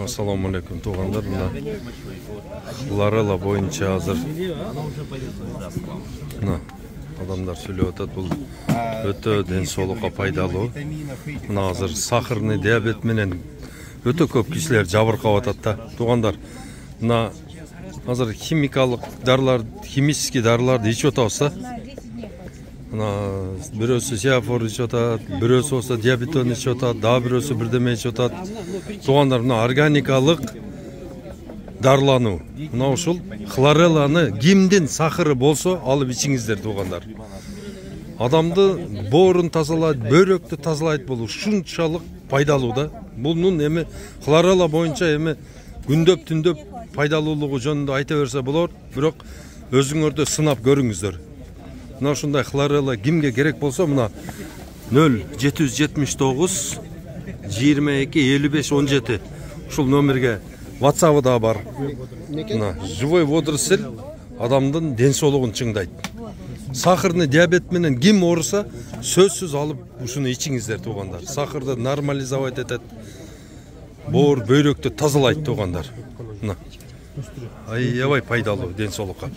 Assalamu alaikum туғандар. Хлорелла бойынша азыр адамдар сөйлеп атат. Бұл өтө денсаулыққа пайдалуу. Мына азыр сахарный диабет менен өтө көп кишилер жабыркап атат да. Туғандар, мына азыр химикалык дарылар, химический дарыларды ичип атабыз да. Бирөөсү сиафор ичип атат, бирөөсү болсо диабетон ичип атат, дагы бирөөсү бирдеме ичип атат. Туғандар, мына органикалык дарылануу. Мына ушул хлорелланы кимдин сахары болсо алып ичиңиздер, туғандар. Адамды боорун тазалайт, бөйрөктү тазалайт, бул ушунчалык пайдалуу да. Бунун эми хлорелла боюнча эми күндөп түндөп пайдалуулугу жөнүндө айта берсе болот, бирок өзүңөрдө сынап көрүңүздөр. Мына ушундай хлорелла кимге керек болсо, мына 0779 22 55 17 ушул номерге WhatsApp да бар. Мына живой водоросль адамдын денсаулыгын чыңдайт. Сахарный диабет менен ким ооруса, сөзсүз алып ушуну ичиңиздер, туғандар. Сахарды нормализовать этет. Боор бөйрөктү тазалайт, туғандар. Мына. Аябай пайдалуу денсаулукка.